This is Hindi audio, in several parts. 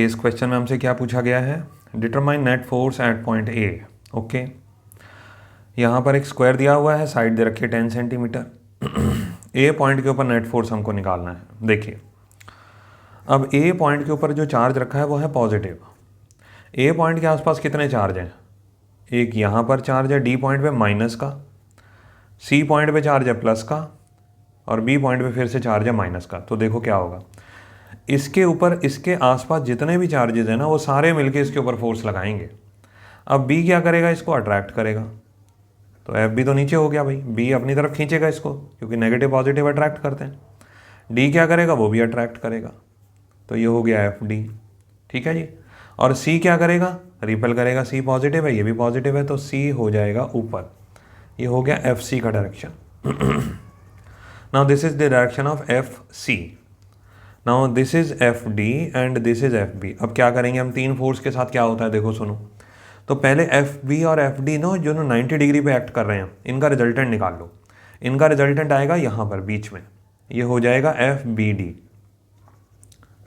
इस क्वेश्चन में हमसे क्या पूछा गया है, determine net force at point A. Okay, यहाँ पर एक स्क्वायर दिया हुआ है, साइड दे रखी है 10 सेंटीमीटर। ए पॉइंट के ऊपर नेट फोर्स हमको निकालना है। देखिए, अब ए पॉइंट के ऊपर जो चार्ज रखा है वो है पॉजिटिव। ए पॉइंट के आसपास कितने चार्ज हैं, एक यहाँ पर चार्ज है डी पॉइंट पे माइनस का, सी पॉइंट पे चार्ज है प्लस का, और बी पॉइंट पे फिर से चार्ज है माइनस का। तो देखो क्या होगा, इसके ऊपर इसके आसपास जितने भी चार्जेस हैं ना वो सारे मिलके इसके ऊपर फोर्स लगाएंगे। अब बी क्या करेगा, इसको अट्रैक्ट करेगा। तो एफ बी तो नीचे हो गया भाई, बी अपनी तरफ खींचेगा इसको, क्योंकि नेगेटिव पॉजिटिव अट्रैक्ट करते हैं। डी क्या करेगा, वो भी अट्रैक्ट करेगा। तो ये हो गया एफ डी, ठीक है जी। और सी क्या करेगा, रिपेल करेगा। सी पॉजिटिव है, ये भी पॉजिटिव है, तो सी हो जाएगा ऊपर। ये हो गया एफ सी का direction. Now this is the direction of F C. Now this is F D and this is F B. अब क्या करेंगे हम, तीन फोर्स के साथ क्या होता है देखो सुनो। तो पहले एफ बी और एफ डी नो जो 90 डिग्री पे एक्ट कर रहे हैं, इनका रिजल्टेंट निकाल लो। इनका रिजल्टेंट आएगा यहाँ पर बीच में, ये हो जाएगा F B D.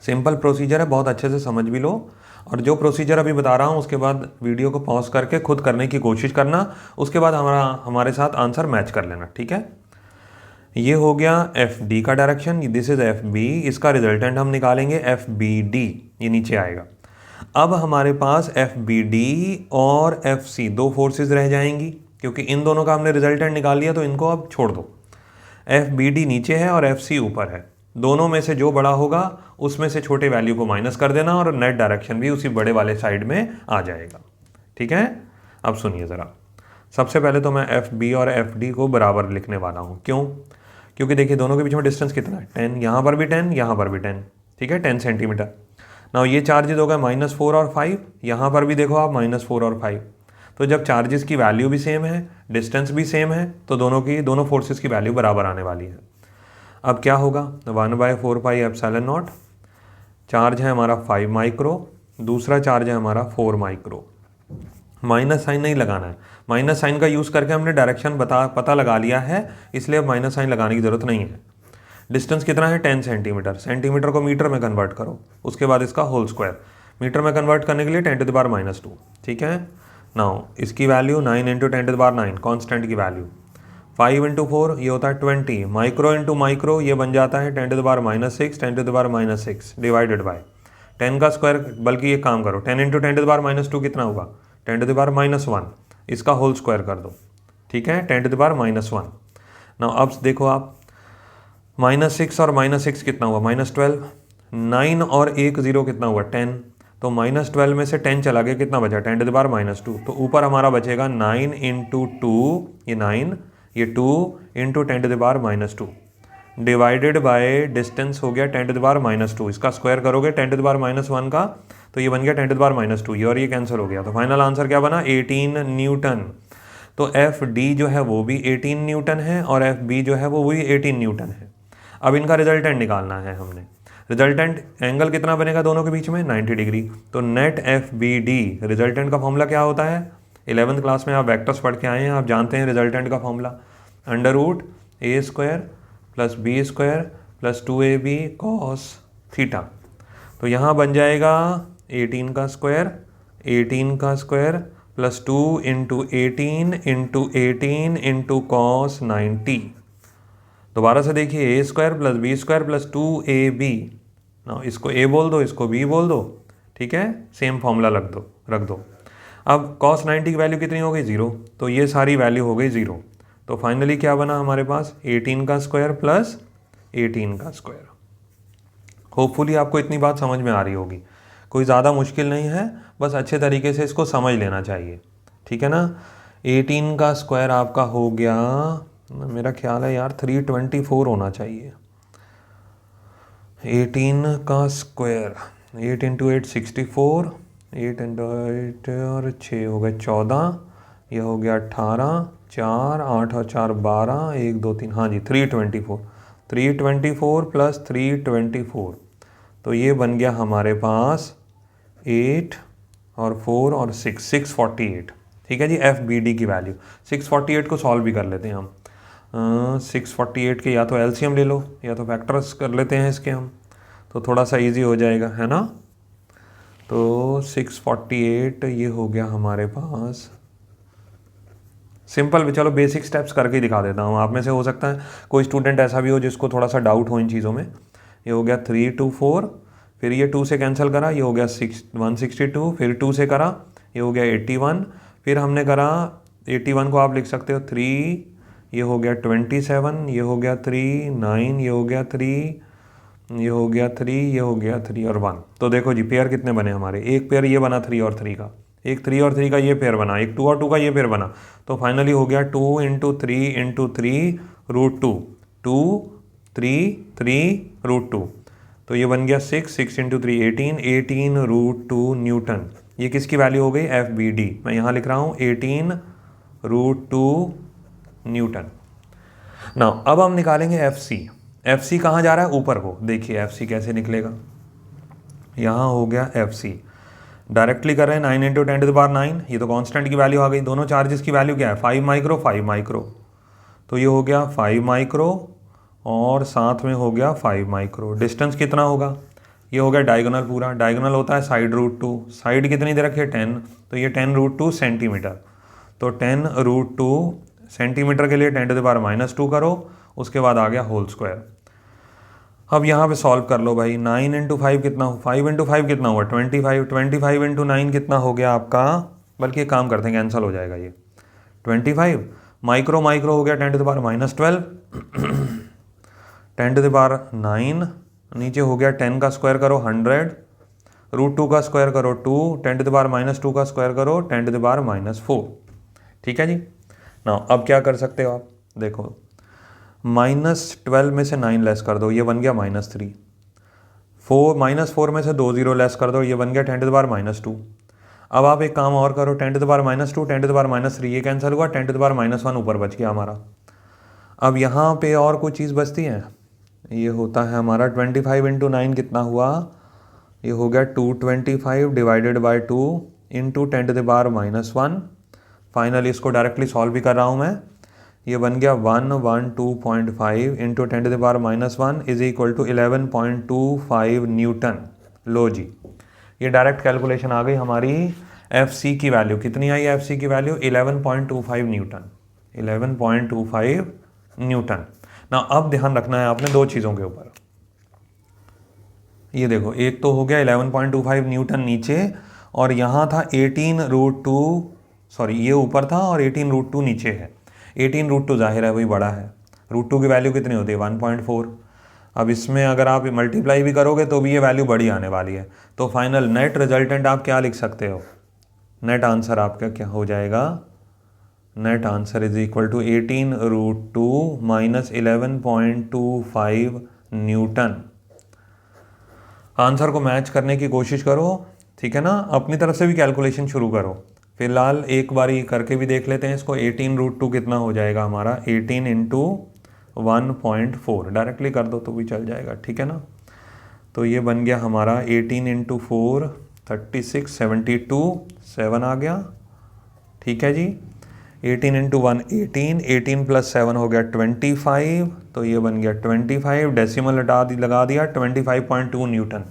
Simple procedure है, बहुत अच्छे से समझ भी लो। और जो प्रोसीजर अभी बता रहा हूँ उसके बाद वीडियो को पॉज करके खुद करने की कोशिश करना, उसके बाद हमारे साथ आंसर मैच कर लेना, ठीक है। ये हो गया एफ डी का direction, this is F B. इसका रिजल्टेंट हम निकालेंगे एफ बी डी, ये नीचे आएगा। अब हमारे पास एफ बी डी और एफ सी दो फोर्सेस रह जाएंगी, क्योंकि इन दोनों का हमने रिजल्टेंट निकाल लिया, तो इनको अब छोड़ दो। एफ बी डी नीचे है और एफ सी ऊपर है। दोनों में से जो बड़ा होगा उसमें से छोटे वैल्यू को माइनस कर देना, और नेट डायरेक्शन भी उसी बड़े वाले साइड में आ जाएगा, ठीक है। अब सुनिए ज़रा, सबसे पहले तो मैं एफ बी और एफ डी को बराबर लिखने वाला हूँ। क्यों, क्योंकि देखिए दोनों के बीच में डिस्टेंस कितना है, 10। यहाँ पर भी 10, यहाँ पर भी 10, ठीक है, 10 सेंटीमीटर। नाउ ये चार्जेस हो गए -4 और 5, यहाँ पर भी देखो आप -4 और 5। तो जब चार्जेस की वैल्यू भी सेम है, डिस्टेंस भी सेम है, तो दोनों फोर्सेस की वैल्यू बराबर आने वाली है। अब क्या होगा, 1/4 पाई एप्सिलॉन नॉट। चार्ज है हमारा 5 माइक्रो, दूसरा चार्ज है हमारा 4 माइक्रो। माइनस साइन नहीं लगाना है, माइनस साइन का यूज़ करके हमने डायरेक्शन पता लगा लिया है, इसलिए अब माइनस साइन लगाने की ज़रूरत नहीं है। डिस्टेंस कितना है, 10 सेंटीमीटर। सेंटीमीटर को मीटर में कन्वर्ट करो, उसके बाद इसका होल स्क्वायर। मीटर में कन्वर्ट करने के लिए 10⁻², ठीक है। नाउ इसकी वैल्यू 9 × 10⁹ कॉन्स्टेंट की वैल्यू। 5 × 4 ये होता है 20। माइक्रो इंटू माइक्रो ये बन जाता है 10⁻6, 10⁻6 डिवाइडेड बाय 10 का स्क्वायर। बल्कि ये काम करो, 10 × 10⁻² कितना होगा, 10⁻1। इसका होल स्क्वायर कर दो, ठीक है, 10⁻1। नाउ अब देखो आप, -6 और -6 कितना हुआ, -12। 9 और 1 0 कितना हुआ, 10। तो -12 में से 10 चला गया, कितना बचा, 10⁻²। तो ऊपर हमारा बचेगा 9 × 2, ये 9, ये 2 × 10⁻² डिवाइडेड बाय डिस्टेंस हो गया 10⁻²। इसका स्क्वायर करोगे 10⁻1 का, तो ये बन गया 10⁻², ये और ये कैंसिल हो गया। तो फाइनल आंसर क्या बना, 18 न्यूटन। तो एफ डी जो है वो भी 18 न्यूटन है, और एफ बी जो है वो भी 18 न्यूटन है। अब इनका रिजल्टेंट निकालना है हमने। रिजल्टेंट एंगल कितना बनेगा दोनों के बीच में, 90 डिग्री। तो net F B D, resultant का फॉर्मूला क्या होता है, 11th क्लास में आप वेक्टर्स पढ़ के आए हैं, आप जानते हैं रिजल्टेंट का formula, √a² + b² + 2ab cos theta. तो यहाँ बन जाएगा 18 का स्क्वायर + 2 × 18 × 18 × cos 90। दोबारा से देखिए, a² + b² + 2ab। ना इसको a बोल दो, इसको b बोल दो, ठीक है, सेम फॉर्मूला रख दो। अब cos 90 की वैल्यू कितनी हो गई, 0। तो ये सारी वैल्यू हो गई 0। तो फाइनली क्या बना हमारे पास, 18 का स्क्वायर + 18 का स्क्वायर। होपफुली आपको इतनी बात समझ में आ रही होगी, कोई ज़्यादा मुश्किल नहीं है, बस अच्छे तरीके से इसको समझ लेना चाहिए, ठीक है ना। 18 का स्क्वायर आपका हो गया, मेरा ख्याल है यार 324 होना चाहिए। 18 का स्क्वायर, 8 × 8 64, 8 × 8 और 6 हो गए 14, ये हो गया 18, 4 8 और 4 12, 1 2 3, हाँ जी 324 + 324। तो ये बन गया हमारे पास 8 और 4 और 6, 648, ठीक है जी। एफ बी डी की वैल्यू 648 को सॉल्व भी कर लेते हैं हम। 648 के या तो एलसीएम ले लो या तो फैक्टर्स कर लेते हैं इसके हम, तो थोड़ा सा इजी हो जाएगा, है ना। तो 648 ये हो गया हमारे पास। सिंपल, चलो बेसिक स्टेप्स करके ही दिखा देता हूँ। आप में से हो सकता है कोई स्टूडेंट ऐसा भी हो जिसको थोड़ा सा डाउट हो इन चीज़ों में। ये हो गया 324, फिर ये 2 से कैंसिल करा, ये हो गया 162, फिर 2 से करा, ये हो गया 81, फिर हमने करा 81 को आप लिख सकते हो 3, ये हो गया 27, ये हो गया 3, 9, ये हो गया 3, ये हो गया 3, ये हो गया 3 और 1। तो देखो जी पेयर कितने बने हमारे, एक पेयर ये बना 3 और 3 का, एक 3 और 3 का ये पेयर बना, एक 2 और 2 का ये पेयर बना। तो फाइनली हो गया 2 × 3 × 3 √2, 2 3 3 √2। तो ये बन गया 6 6 × 3 18, 18 √2 न्यूटन। ये किसकी वैल्यू हो गई, FBD। मैं यहाँ लिख रहा हूँ 18 √2 न्यूटन। ना अब हम निकालेंगे FC। FC कहाँ जा रहा है, ऊपर को। देखिए FC कैसे निकलेगा, यहाँ हो गया FC, डायरेक्टली कर रहे हैं 9 × 10⁹, ये तो कांस्टेंट की वैल्यू आ गई। दोनों चार्जेस की वैल्यू क्या है, 5 माइक्रो 5 माइक्रो। तो ये हो गया 5 माइक्रो और साथ में हो गया 5 माइक्रो। डिस्टेंस कितना होगा, ये हो गया डायगोनल पूरा। डायगोनल होता है साइड √2, साइड कितनी दे रखी है 10, तो ये 10 √2 सेंटीमीटर। तो 10 √2 सेंटीमीटर के लिए 10⁻² करो, उसके बाद आ गया होल स्क्वायर। अब यहाँ पे सॉल्व कर लो भाई। 9 × 5 कितना, 5 × 5 कितना हुआ 25, 25 × 9 कितना हो गया आपका, बल्कि एक काम करते हैं कैंसिल हो जाएगा ये 25, माइक्रो माइक्रो हो गया 10⁻12, 10⁹, नीचे हो गया 10 का स्क्वायर करो 100, √2 का स्क्वायर करो 2, 10⁻² का स्क्वायर करो 10⁻4। ठीक है जी। ना अब क्या कर सकते हो आप, देखो -12 में से 9 लेस कर दो, ये बन गया -3। -4 में से 2 0 लेस कर दो, ये बन गया 10⁻²। अब आप एक काम और करो, 10⁻², 10⁻3 ये कैंसिल हुआ, 10⁻1 ऊपर बच गया हमारा। अब यहाँ पे और कोई चीज़ बचती है, ये होता है हमारा 25 × 9 कितना हुआ, ये हो गया 225 डिवाइडेड बाई 2 × 10⁻1। फाइनली इसको डायरेक्टली सॉल्व भी कर रहा हूँ मैं, ये बन गया 112.5 × 10⁻1 इज इक्वल टू 11.25 न्यूटन। लो जी, ये डायरेक्ट कैलकुलेशन आ गई हमारी। FC की वैल्यू कितनी आई, FC की वैल्यू 11.25 न्यूटन, 11.25 न्यूटन। ना अब ध्यान रखना है आपने दो चीज़ों के ऊपर। ये देखो, एक तो हो गया 11.25 न्यूटन नीचे, और यहाँ था 18 √2, सॉरी ये ऊपर था और 18 √2 नीचे है। 18 √2 जाहिर है वही बड़ा है, √2 की वैल्यू कितनी होती है 1.4। अब इसमें अगर आप मल्टीप्लाई भी करोगे तो भी ये वैल्यू बड़ी आने वाली है। तो फाइनल नेट रिजल्टेंट आप क्या लिख सकते हो, नेट आंसर आपका क्या हो जाएगा, net answer is equal to 18 √2 minus 11.25 newton. Answer को मैच करने की कोशिश करो, ठीक है ना। अपनी तरफ से भी कैलकुलेशन शुरू करो। फिलहाल एक बारी करके भी देख लेते हैं इसको। 18 √2 कितना हो जाएगा हमारा, 18 × 1.4 डायरेक्टली कर दो तो भी चल जाएगा, ठीक है ना। तो ये बन गया हमारा 18 × 4 36 72 7 आ गया, ठीक है जी। 18 × 1 18, 18 + 7 हो गया 25, तो ये बन गया 25, डेसिमल लगा दिया 25.2 न्यूटन।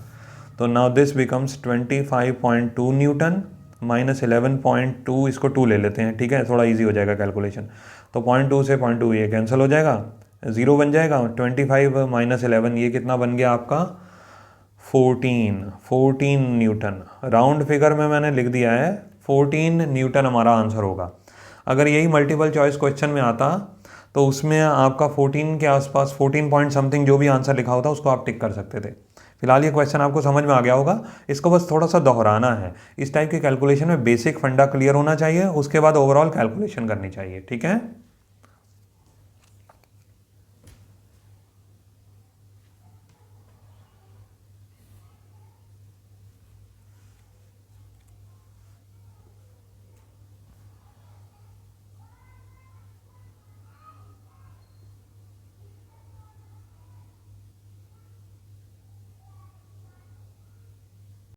तो now this becomes 25.2 Newton minus 11.2, इसको 2 ले लेते हैं, ठीक है, थोड़ा इजी हो जाएगा कैलकुलेशन। तो 0.2 से 0.2 ये कैंसिल हो जाएगा, 0 बन जाएगा। 25 माइनस 11 ये कितना बन गया आपका 14 न्यूटन। राउंड फिगर में मैंने लिख दिया है 14 न्यूटन हमारा आंसर होगा। अगर यही मल्टीपल चॉइस क्वेश्चन में आता तो उसमें आपका 14 के आसपास 14 पॉइंट समथिंग जो भी आंसर लिखा होता उसको आप टिक कर सकते थे। फिलहाल ये क्वेश्चन आपको समझ में आ गया होगा, इसको बस थोड़ा सा दोहराना है। इस टाइप के कैलकुलेशन में बेसिक फंडा क्लियर होना चाहिए, उसके बाद ओवरऑल कैलकुलेशन करनी चाहिए, ठीक है।